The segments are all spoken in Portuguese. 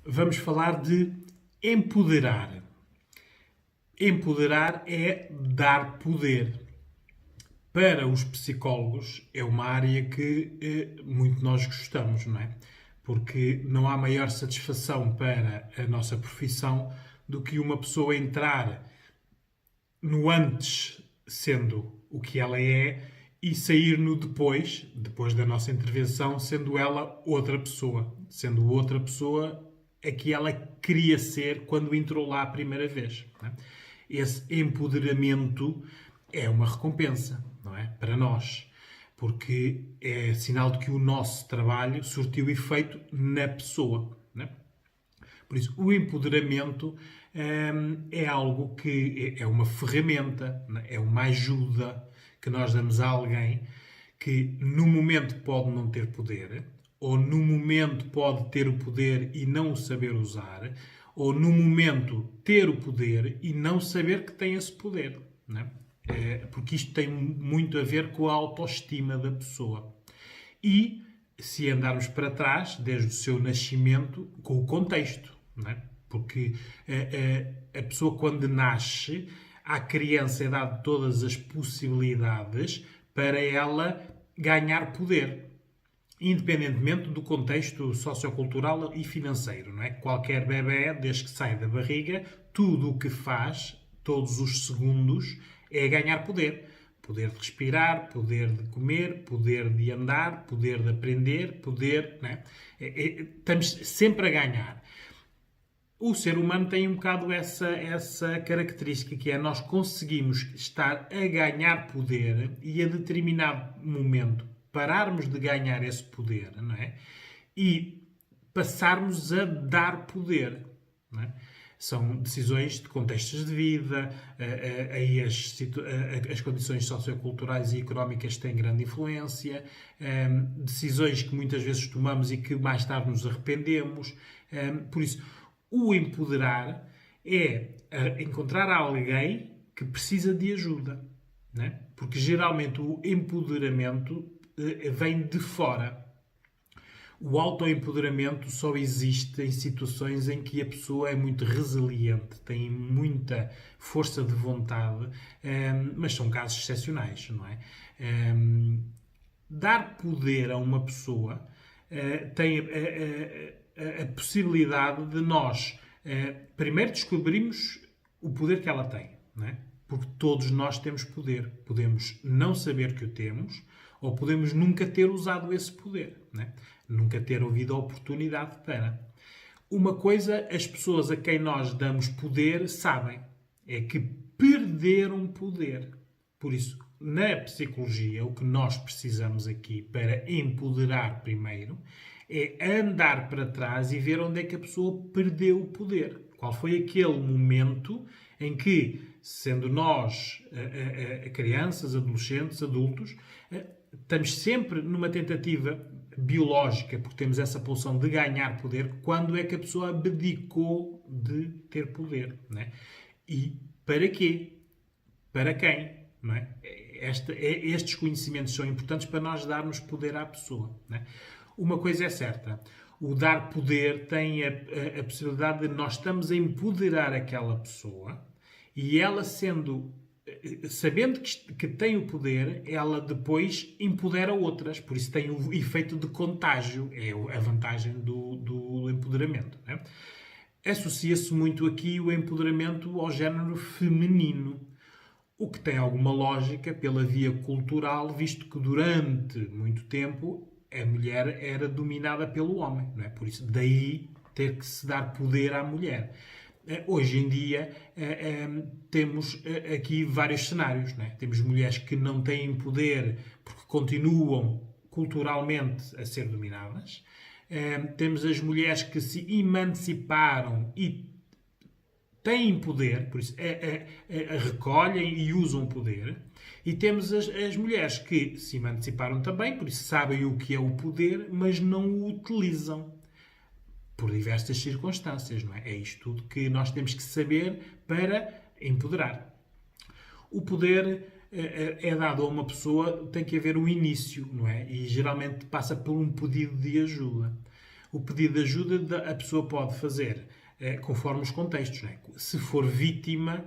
vamos falar de empoderar. Empoderar é dar poder. Para os psicólogos é uma área que muito nós gostamos, não é? Porque não há maior satisfação para a nossa profissão do que uma pessoa entrar no antes sendo o que ela é e sair no depois da nossa intervenção, sendo ela outra pessoa. Sendo outra pessoa a que ela queria ser quando entrou lá a primeira vez. Não é? Esse empoderamento é uma recompensa, não é? Para nós. Porque é sinal de que o nosso trabalho surtiu efeito na pessoa. Não é? Por isso, o empoderamento é algo que é uma ferramenta, é uma ajuda que nós damos a alguém que no momento pode não ter poder, ou no momento pode ter o poder e não o saber usar, ou no momento ter o poder e não saber que tem esse poder. Não é? Porque isto tem muito a ver com a autoestima da pessoa. E, se andarmos para trás, desde o seu nascimento, com o contexto. Não é? Porque a pessoa, quando nasce, à criança é dado todas as possibilidades para ela ganhar poder, independentemente do contexto sociocultural e financeiro. Não é? Qualquer bebé, desde que sai da barriga, tudo o que faz, todos os segundos, é ganhar poder. Poder de respirar, poder de comer, poder de andar, poder de aprender, poder... Não é? Estamos sempre a ganhar. O ser humano tem um bocado essa característica, que é nós conseguimos estar a ganhar poder e a determinado momento pararmos de ganhar esse poder, não é? E passarmos a dar poder, não é? São decisões de contextos de vida, aí as condições socioculturais e económicas têm grande influência, decisões que muitas vezes tomamos e que mais tarde nos arrependemos. Por isso, o empoderar é encontrar alguém que precisa de ajuda, não é? Porque geralmente o empoderamento vem de fora. O autoempoderamento só existe em situações em que a pessoa é muito resiliente, tem muita força de vontade, mas são casos excepcionais, não é? Dar poder a uma pessoa tem a possibilidade de nós primeiro descobrirmos o poder que ela tem, não é? Porque todos nós temos poder. Podemos não saber que o temos, ou podemos nunca ter usado esse poder, não é? Nunca ter ouvido a oportunidade para. Uma coisa, as pessoas a quem nós damos poder sabem, é que perderam poder. Por isso, na psicologia, o que nós precisamos aqui para empoderar primeiro é andar para trás e ver onde é que a pessoa perdeu o poder. Qual foi aquele momento em que, sendo nós crianças, adolescentes, adultos, estamos sempre numa tentativa biológica, porque temos essa pulsão de ganhar poder, quando é que a pessoa abdicou de ter poder, não é? E para quê? Para quem? Não é? Estes conhecimentos são importantes para nós darmos poder à pessoa, não é? Uma coisa é certa, o dar poder tem a possibilidade de nós estamos a empoderar aquela pessoa e ela sabendo que tem o poder, ela depois empodera outras. Por isso tem o efeito de contágio. É a vantagem do empoderamento. Né? Associa-se muito aqui o empoderamento ao género feminino. O que tem alguma lógica pela via cultural, visto que durante muito tempo a mulher era dominada pelo homem. Não é? Por isso, daí ter que se dar poder à mulher. Hoje em dia temos aqui vários cenários. Não é? Temos mulheres que não têm poder porque continuam culturalmente a ser dominadas. Temos as mulheres que se emanciparam e têm poder, por isso recolhem e usam poder. E temos as mulheres que se emanciparam também, por isso sabem o que é o poder, mas não o utilizam. Por diversas circunstâncias, não é? É isto tudo que nós temos que saber para empoderar. O poder é dado a uma pessoa, tem que haver um início, não é? E geralmente passa por um pedido de ajuda. o pedido de ajuda a pessoa pode fazer conforme os contextos. Não é? Se for vítima,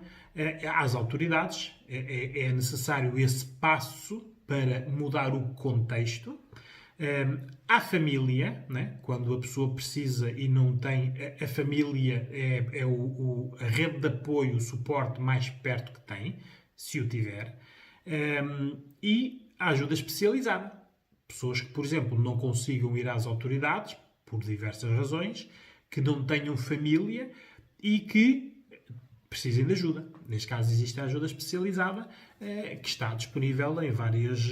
às autoridades, é necessário esse passo para mudar o contexto. À família, né? Quando a pessoa precisa e não tem, a família é a rede de apoio, o suporte mais perto que tem, se o tiver, e a ajuda especializada. Pessoas que, por exemplo, não consigam ir às autoridades, por diversas razões, que não tenham família e que precisem de ajuda. Neste caso, existe a ajuda especializada, que está disponível em várias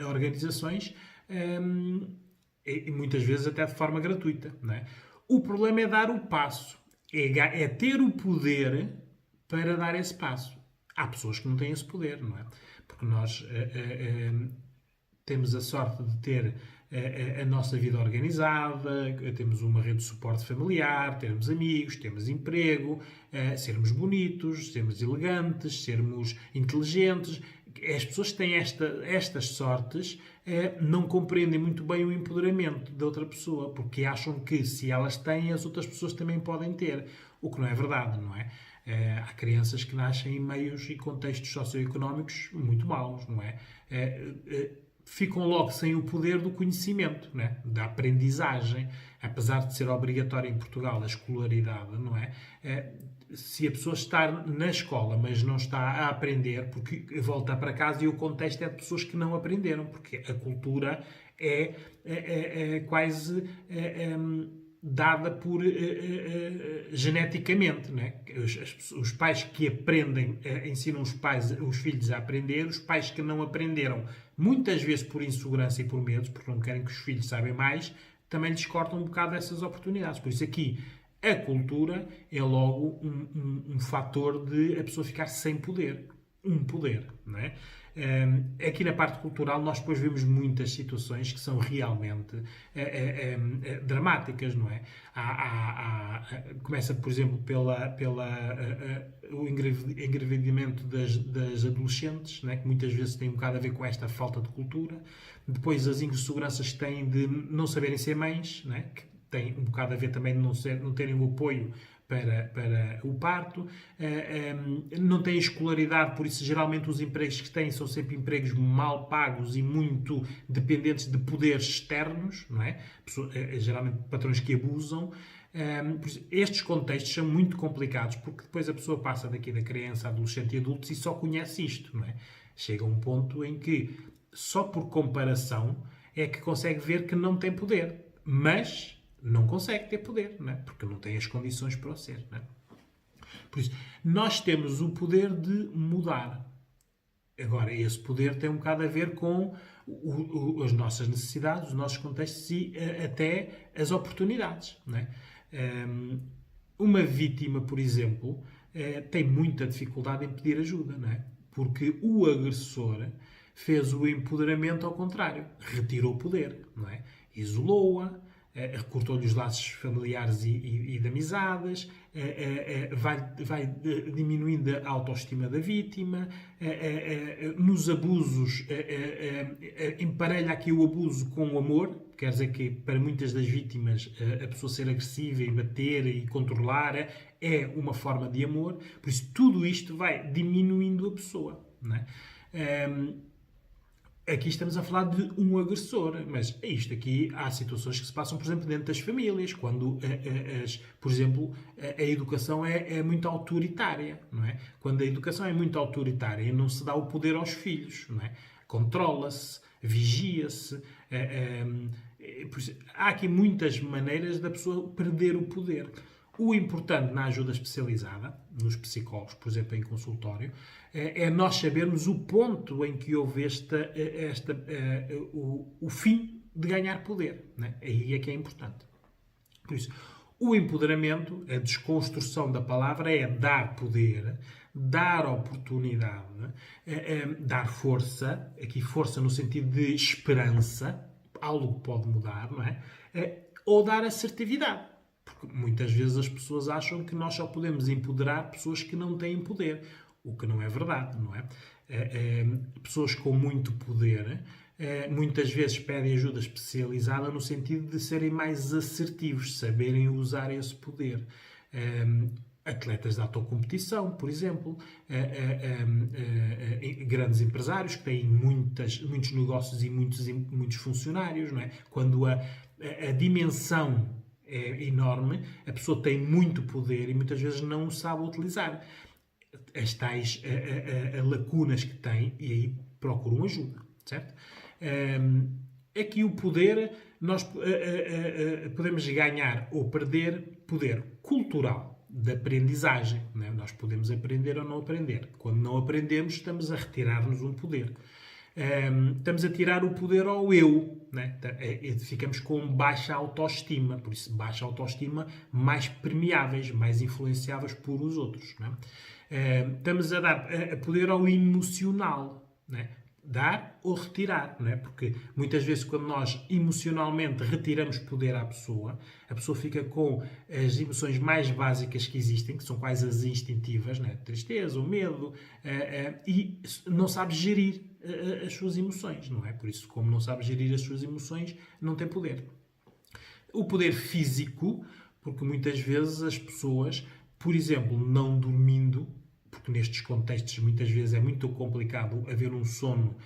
organizações, e muitas vezes até de forma gratuita. Não é? O problema é dar o passo, é ter o poder para dar esse passo. Há pessoas que não têm esse poder, não é? Porque nós temos a sorte de ter a nossa vida organizada, temos uma rede de suporte familiar, termos amigos, temos emprego, sermos bonitos, sermos elegantes, sermos inteligentes. As pessoas que têm estas sortes não compreendem muito bem o empoderamento da outra pessoa, porque acham que se elas têm, as outras pessoas também podem ter. O que não é verdade, não é? Há crianças que nascem em meios e contextos socioeconómicos muito maus, não é? Ficam logo sem o poder do conhecimento, né? Da aprendizagem, apesar de ser obrigatória em Portugal a escolaridade, não é? Se a pessoa está na escola, mas não está a aprender, porque volta para casa e o contexto é de pessoas que não aprenderam, porque a cultura é quase dada por geneticamente, né? Os pais que aprendem ensinam os filhos a aprender, os pais que não aprenderam, muitas vezes por insegurança e por medos, porque não querem que os filhos saibam mais, também lhes cortam um bocado dessas oportunidades. Por isso aqui a cultura é logo um fator de a pessoa ficar sem poder. Um poder, não é? Aqui na parte cultural nós depois vemos muitas situações que são realmente dramáticas, não é? Começa, por exemplo, o engravidamento das adolescentes, não é? Que muitas vezes tem um bocado a ver com esta falta de cultura. Depois as inseguranças que têm de não saberem ser mães, não é? Que tem um bocado a ver também de não terem o apoio para o parto, não têm escolaridade, por isso geralmente os empregos que têm são sempre empregos mal pagos e muito dependentes de poderes externos, não é? Geralmente patrões que abusam. Estes contextos são muito complicados porque depois a pessoa passa daqui da criança, adolescente e adultos e só conhece isto, não é? Chega a um ponto em que só por comparação é que consegue ver que não tem poder, mas não consegue ter poder, não é? Porque não tem as condições para o ser. Não é? Por isso, nós temos o poder de mudar. Agora, esse poder tem um bocado a ver com as nossas necessidades, os nossos contextos e até as oportunidades. Não é? Uma vítima, por exemplo, tem muita dificuldade em pedir ajuda, não é? Porque o agressor fez o empoderamento ao contrário, retirou o poder, não é? Isolou-a, recortou-lhe os laços familiares e de amizades, vai diminuindo a autoestima da vítima, nos abusos, emparelha aqui o abuso com o amor, quer dizer que para muitas das vítimas a pessoa ser agressiva e bater e controlar é uma forma de amor, por isso tudo isto vai diminuindo a pessoa, não é? Aqui estamos a falar de um agressor, mas isto aqui há situações que se passam, por exemplo, dentro das famílias, quando, por exemplo, a educação é muito autoritária, não é? Quando a educação é muito autoritária, não se dá o poder aos filhos, não é? Controla-se, vigia-se. Há aqui muitas maneiras da pessoa perder o poder. O importante na ajuda especializada, nos psicólogos, por exemplo, em consultório, é nós sabermos o ponto em que houve o fim de ganhar poder. Né? Aí é que é importante. Por isso, o empoderamento, a desconstrução da palavra é dar poder, dar oportunidade, dar força, aqui força no sentido de esperança, algo que pode mudar, não é? Ou dar assertividade. Porque muitas vezes as pessoas acham que nós só podemos empoderar pessoas que não têm poder, o que não é verdade, não é? Pessoas com muito poder muitas vezes pedem ajuda especializada no sentido de serem mais assertivos, saberem usar esse poder. Atletas de autocompetição, por exemplo, grandes empresários que têm muitos negócios e muitos funcionários, não é? Quando a dimensão é enorme, a pessoa tem muito poder e muitas vezes não o sabe utilizar. As tais lacunas que tem e aí procuram ajuda, certo? Aqui o poder, nós podemos ganhar ou perder poder cultural, de aprendizagem. Né? Nós podemos aprender ou não aprender. Quando não aprendemos, estamos a retirar-nos um poder. Estamos a tirar o poder ao eu. Né? Ficamos com baixa autoestima. Por isso, baixa autoestima, mais permeáveis, mais influenciáveis por os outros. Né? Estamos a dar poder ao emocional. Né? Dar ou retirar, não é? Porque muitas vezes quando nós emocionalmente retiramos poder à pessoa, a pessoa fica com as emoções mais básicas que existem, que são quais as instintivas, não é? Tristeza, o medo, e não sabe gerir as suas emoções, não é? Por isso, como não sabe gerir as suas emoções, não tem poder. O poder físico, porque muitas vezes as pessoas, por exemplo, não dormindo, porque nestes contextos muitas vezes é muito complicado haver um sono,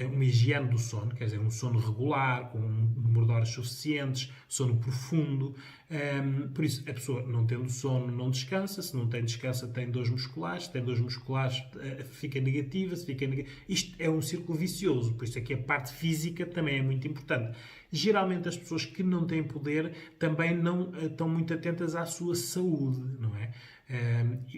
uma higiene do sono, quer dizer, um sono regular, com um número de horas suficientes, sono profundo. Por isso, a pessoa não tendo sono não descansa, se não tem descansa tem dores musculares, se tem dores musculares fica negativa, se fica negativa. Isto é um círculo vicioso, por isso é que a parte física também é muito importante. Geralmente as pessoas que não têm poder também não estão muito atentas à sua saúde, não é?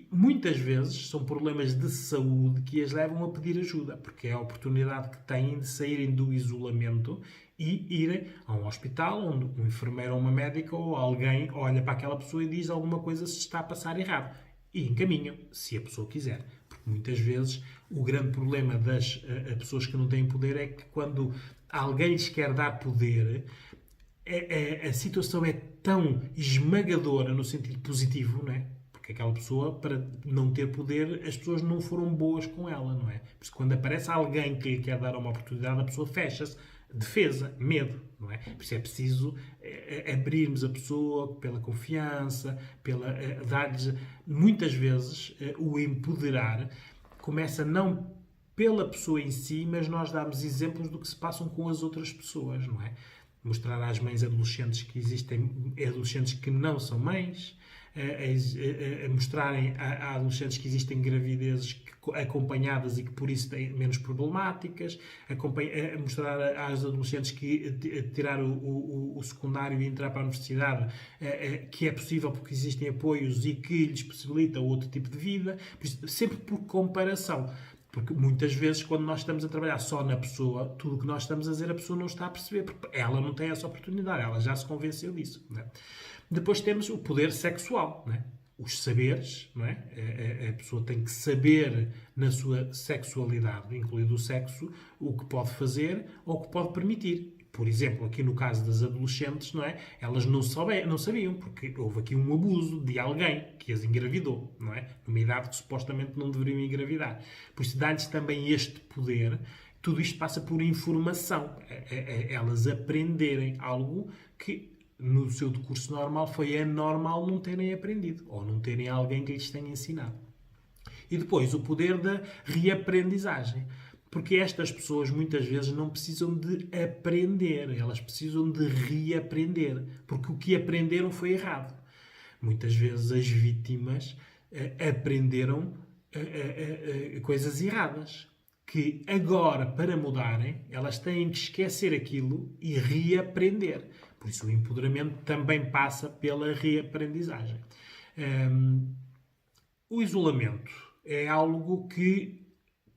Muitas vezes são problemas de saúde que as levam a pedir ajuda, porque é a oportunidade que têm de saírem do isolamento e irem a um hospital onde um enfermeiro ou uma médica ou alguém olha para aquela pessoa e diz alguma coisa se está a passar errado. E encaminham, se a pessoa quiser. Porque muitas vezes o grande problema das pessoas que não têm poder é que quando alguém lhes quer dar poder, a situação é tão esmagadora no sentido positivo, não é? Porque aquela pessoa, para não ter poder, as pessoas não foram boas com ela, não é? Por isso, quando aparece alguém que lhe quer dar uma oportunidade, a pessoa fecha-se. Defesa, medo, não é? Por isso é preciso abrirmos a pessoa pela confiança, dar-lhes, muitas vezes, o empoderar começa não pela pessoa em si, mas nós damos exemplos do que se passam com as outras pessoas, não é? Mostrar às mães adolescentes que existem adolescentes que não são mães, a mostrarem a adolescentes que existem gravidezes acompanhadas e que por isso têm menos problemáticas, a mostrar às adolescentes que tirar o secundário e entrar para a universidade que é possível porque existem apoios e que lhes possibilita outro tipo de vida, sempre por comparação. Porque muitas vezes, quando nós estamos a trabalhar só na pessoa, tudo o que nós estamos a dizer, a pessoa não está a perceber, porque ela não tem essa oportunidade, ela já se convenceu disso. Não é? Depois temos o poder sexual, não é? Os saberes, não é? A pessoa tem que saber na sua sexualidade, incluído o sexo, o que pode fazer ou o que pode permitir. Por exemplo, aqui no caso das adolescentes, não é? Elas não sabiam, porque houve aqui um abuso de alguém que as engravidou, não é? Numa idade que supostamente não deveriam engravidar. Por isso, dá-lhes também este poder. Tudo isto passa por informação. Elas aprenderem algo que no seu decurso normal foi anormal não terem aprendido, ou não terem alguém que lhes tenha ensinado. E depois, o poder da reaprendizagem. Porque estas pessoas muitas vezes não precisam de aprender, elas precisam de reaprender, porque o que aprenderam foi errado. Muitas vezes as vítimas aprenderam coisas erradas, que agora, para mudarem, elas têm que esquecer aquilo e reaprender. Por isso o empoderamento também passa pela reaprendizagem. O isolamento é algo que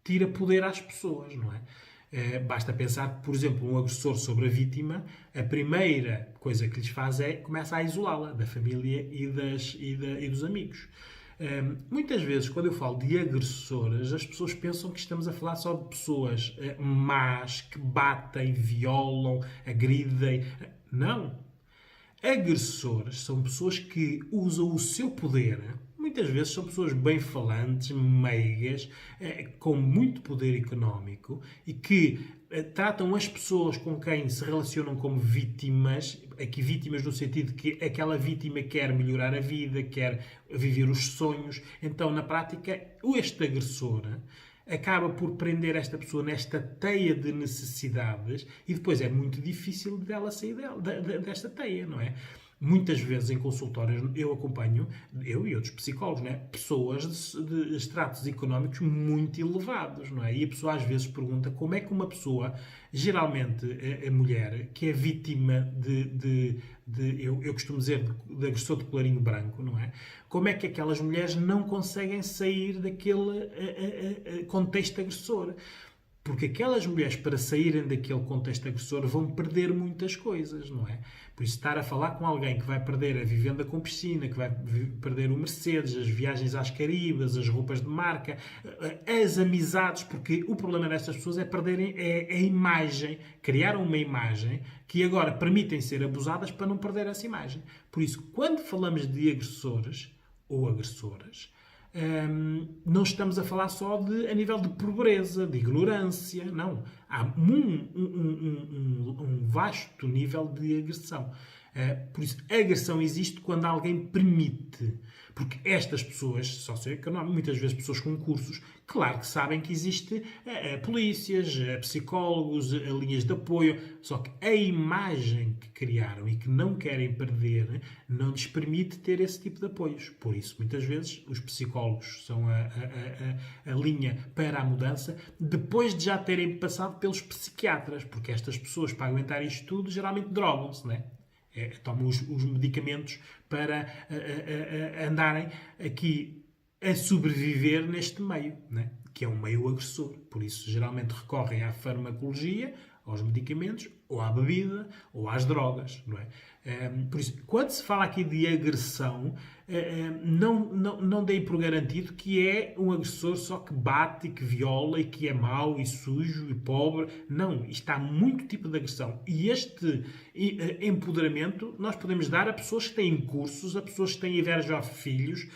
tira poder às pessoas, não é? Basta pensar que, por exemplo, um agressor sobre a vítima, a primeira coisa que lhes faz é começa a isolá-la da família e dos amigos. Muitas vezes, quando eu falo de agressoras, as pessoas pensam que estamos a falar só de pessoas más, que batem, violam, agridem. Não. Agressores são pessoas que usam o seu poder, muitas muitas vezes são pessoas bem falantes, meigas, com muito poder económico e que tratam as pessoas com quem se relacionam como vítimas, aqui vítimas no sentido que aquela vítima quer melhorar a vida, quer viver os sonhos. Então, na prática, este agressor acaba por prender esta pessoa nesta teia de necessidades e depois é muito difícil dela sair desta teia, não é? Muitas vezes em consultórios eu acompanho, eu e outros psicólogos, não é? Pessoas de estratos económicos muito elevados, não é? E a pessoa às vezes pergunta como é que uma pessoa, geralmente a mulher, que é vítima eu costumo dizer, de agressor de colarinho branco, não é? Como é que aquelas mulheres não conseguem sair daquele contexto agressor? Porque aquelas mulheres, para saírem daquele contexto agressor, vão perder muitas coisas, não é? Por isso, estar a falar com alguém que vai perder a vivenda com piscina, que vai perder o Mercedes, as viagens às Caribas, as roupas de marca, as amizades, porque o problema destas pessoas é perderem a imagem, criaram uma imagem que agora permitem ser abusadas para não perder essa imagem. Por isso, quando falamos de agressores ou agressoras, não estamos a falar só a nível de pobreza, de ignorância, não. Há um vasto nível de agressão. Por isso, a agressão existe quando alguém permite. Porque estas pessoas, socioeconómicas, muitas vezes pessoas com cursos, claro que sabem que existe polícias, psicólogos, linhas de apoio, só que a imagem que criaram e que não querem perder não lhes permite ter esse tipo de apoios. Por isso, muitas vezes, os psicólogos são a linha para a mudança, depois de já terem passado pelos psiquiatras, porque estas pessoas, para aguentar isto tudo, geralmente drogam-se, não é? Tomam os medicamentos para andarem aqui a sobreviver neste meio, né? Que é um meio agressor. Por isso, geralmente recorrem à farmacologia, aos medicamentos, ou à bebida, ou às drogas, não é? Por isso, quando se fala aqui de agressão, não deem por garantido que é um agressor só que bate, que viola, e que é mau, e sujo, e pobre. Não, isto há muito tipo de agressão. E este empoderamento nós podemos dar a pessoas que têm cursos, a pessoas que têm inveja a filhos,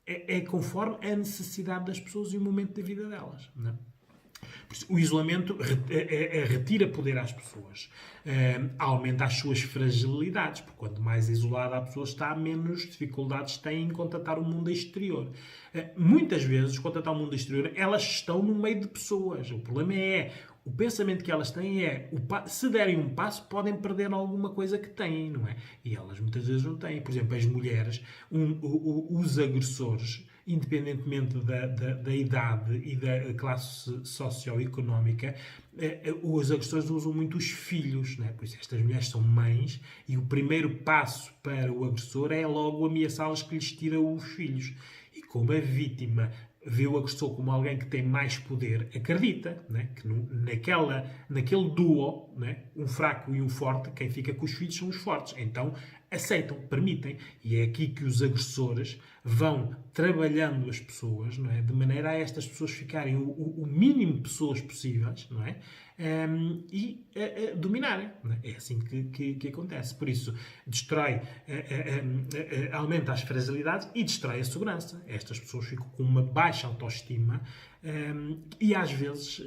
é conforme a necessidade das pessoas e o momento da vida delas, não é? O isolamento retira poder às pessoas, aumenta as suas fragilidades, porque quanto mais isolada a pessoa está, menos dificuldades tem em contatar o mundo exterior. Muitas vezes, contatar o mundo exterior, elas estão no meio de pessoas. O problema o pensamento que elas têm se derem um passo, podem perder alguma coisa que têm, não é? E elas muitas vezes não têm. Por exemplo, as mulheres, os agressores, independentemente da idade e da classe socioeconómica, os agressores usam muito os filhos, não é? Por isso estas mulheres são mães e o primeiro passo para o agressor é logo ameaçá-las que lhes tira os filhos. E como a vítima vê o agressor como alguém que tem mais poder, acredita, né, que naquele duo, né, um fraco e um forte, quem fica com os filhos são os fortes. Então aceitam, permitem. E é aqui que os agressores vão trabalhando as pessoas, não é, de maneira a estas pessoas ficarem o mínimo de pessoas possíveis, não é? E dominarem. Não é? É assim que acontece. Por isso, destrói, aumenta as fragilidades e destrói a segurança. Estas pessoas ficam com uma baixa autoestima e às vezes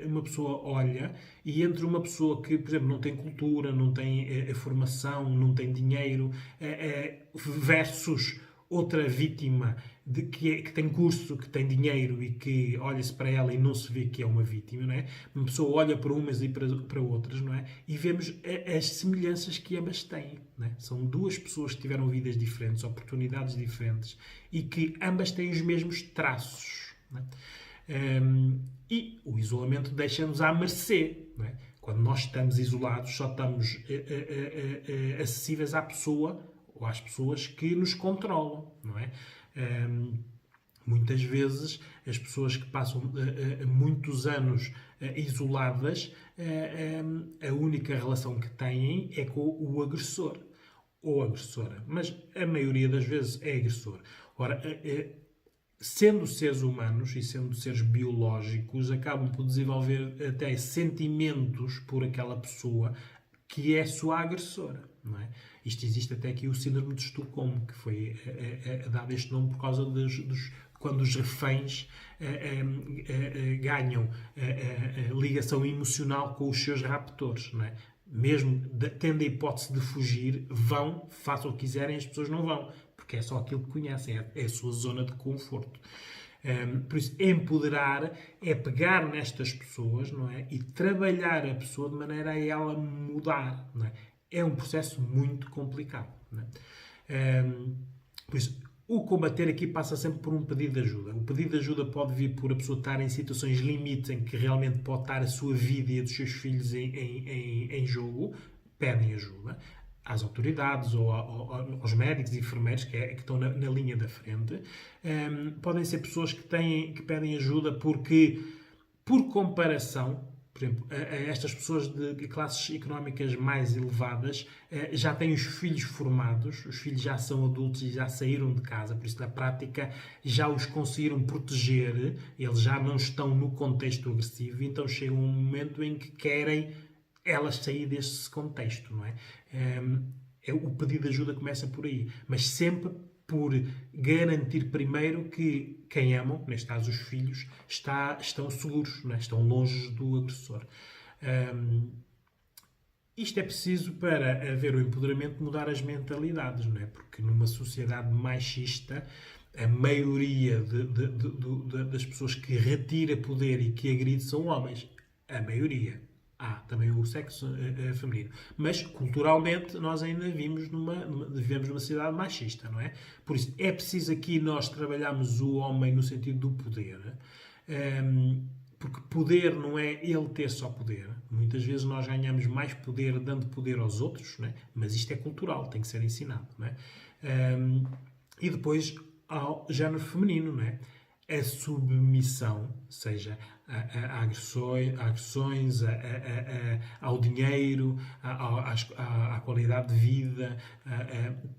uma pessoa olha e entre uma pessoa que, por exemplo, não tem cultura, não tem formação, não tem dinheiro, versus outra vítima que tem curso, que tem dinheiro e que olha-se para ela e não se vê que é uma vítima, não é? Uma pessoa olha para umas e para outras, não é? E vemos as semelhanças que ambas têm, não é? São duas pessoas que tiveram vidas diferentes, oportunidades diferentes e que ambas têm os mesmos traços, não é? E o isolamento deixa-nos à mercê, não é? Quando nós estamos isolados, só estamos acessíveis à pessoa ou às pessoas que nos controlam, não é? Muitas vezes as pessoas que passam muitos anos isoladas, a única relação que têm é com o agressor ou agressora, mas a maioria das vezes é agressor. Ora, sendo seres humanos e sendo seres biológicos, acabam por desenvolver até sentimentos por aquela pessoa que é sua agressora, não é? Isto existe até aqui o síndrome de Estocolmo, que foi dado este nome por causa quando os reféns ganham ligação emocional com os seus raptores, não é? Mesmo tendo a hipótese de fugir, vão, façam o que quiserem, as pessoas não vão, porque é só aquilo que conhecem, é a sua zona de conforto. Por isso, empoderar é pegar nestas pessoas, não é? E trabalhar a pessoa de maneira a ela mudar, não é? É um processo muito complicado, não é? Por isso, o combater aqui passa sempre por um pedido de ajuda. O pedido de ajuda pode vir por a pessoa estar em situações limites em que realmente pode estar a sua vida e a dos seus filhos em jogo. Pedem ajuda às autoridades ou aos médicos e enfermeiros que estão na linha da frente. Podem ser pessoas que pedem ajuda porque, por comparação, por exemplo, estas pessoas de classes económicas mais elevadas já têm os filhos formados, os filhos já são adultos e já saíram de casa, por isso, na prática, já os conseguiram proteger, eles já não estão no contexto agressivo, então chega um momento em que querem elas sair desse contexto, não é? O pedido de ajuda começa por aí, mas sempre por garantir primeiro que quem amam, neste caso os filhos, estão seguros, não é? Estão longe do agressor. Isto é preciso para haver o empoderamento, mudar as mentalidades, não é? Porque numa sociedade machista, a maioria das pessoas que retira poder e que agride são homens. A maioria. Há também o sexo feminino. Mas, culturalmente, nós ainda vivemos numa sociedade machista, não é? Por isso, é preciso aqui nós trabalharmos o homem no sentido do poder, porque poder não é ele ter só poder. Muitas vezes nós ganhamos mais poder dando poder aos outros, não é? Mas isto é cultural, tem que ser ensinado, não é? E depois, ao género feminino, não é? A submissão, seja a agressões, ao dinheiro, à qualidade de vida,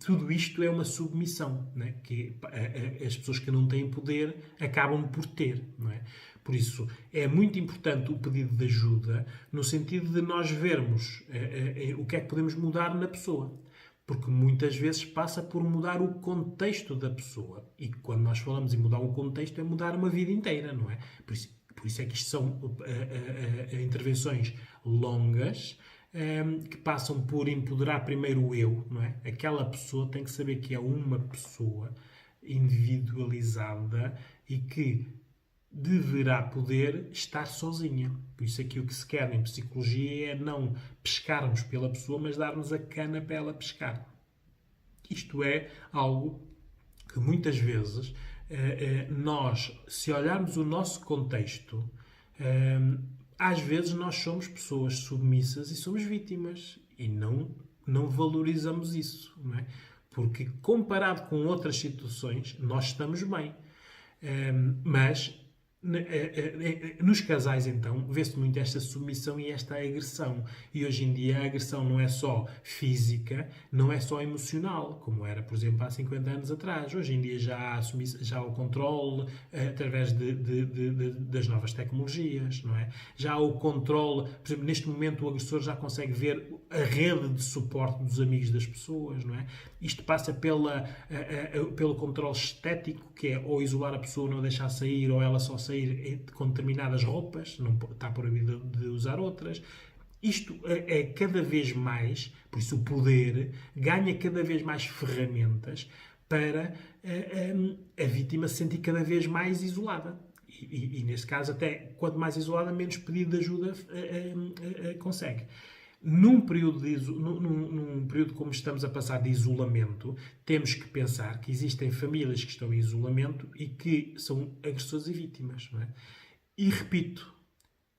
tudo isto é uma submissão, não é? Que as pessoas que não têm poder acabam por ter, não é? Por isso, é muito importante o pedido de ajuda no sentido de nós vermos o que é que podemos mudar na pessoa. Porque muitas vezes passa por mudar o contexto da pessoa. E quando nós falamos em mudar um contexto, é mudar uma vida inteira, não é? Por isso é que isto são intervenções longas, que passam por empoderar primeiro o eu, não é? Aquela pessoa tem que saber que é uma pessoa individualizada e que deverá poder estar sozinha. Por isso aqui o que se quer em psicologia é não pescarmos pela pessoa, mas darmos a cana para ela pescar. Isto é algo que muitas vezes nós, se olharmos o nosso contexto, às vezes nós somos pessoas submissas e somos vítimas e não valorizamos isso, não é? Porque comparado com outras situações, nós estamos bem. Mas nos casais, então, vê-se muito esta submissão e esta agressão. E hoje em dia a agressão não é só física, não é só emocional, como era, por exemplo, há 50 anos atrás. Hoje em dia já há o controle através das novas tecnologias, não é? Já há o controle, por exemplo, neste momento o agressor já consegue ver a rede de suporte dos amigos das pessoas, não é? Isto passa pelo controle estético, que é ou isolar a pessoa, não deixar sair, ou ela só sair com determinadas roupas, não está proibido de usar outras. Isto é cada vez mais, por isso o poder ganha cada vez mais ferramentas para a vítima se sentir cada vez mais isolada. E nesse caso, até quanto mais isolada, menos pedido de ajuda consegue. Num período como estamos a passar de isolamento, temos que pensar que existem famílias que estão em isolamento e que são agressores e vítimas, não é? E repito,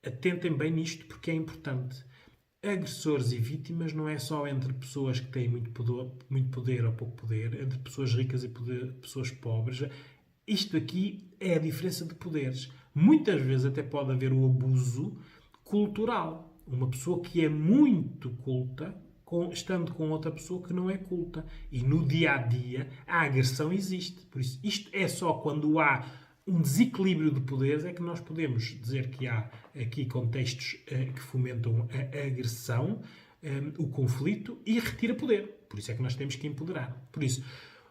atentem bem nisto porque é importante. Agressores e vítimas não é só entre pessoas que têm muito poder ou pouco poder, entre pessoas ricas e pessoas pobres. Isto aqui é a diferença de poderes. Muitas vezes até pode haver o abuso cultural. Uma pessoa que é muito culta, estando com outra pessoa que não é culta. E no dia-a-dia a agressão existe. Por isso, isto é só quando há um desequilíbrio de poderes é que nós podemos dizer que há aqui contextos que fomentam a agressão, o conflito e retira poder. Por isso é que nós temos que empoderar. Por isso,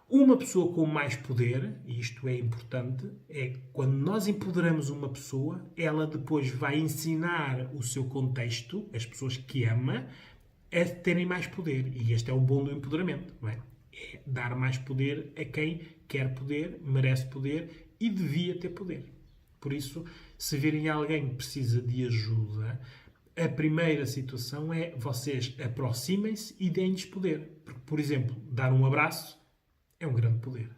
uma pessoa com mais poder, e isto é importante, é quando nós empoderamos uma pessoa, ela depois vai ensinar o seu contexto, as pessoas que ama, a terem mais poder. E este é o bom do empoderamento, não é? É dar mais poder a quem quer poder, merece poder e devia ter poder. Por isso, se virem alguém que precisa de ajuda, a primeira situação é vocês aproximem-se e deem-lhes poder. Porque, por exemplo, dar um abraço é um grande poder.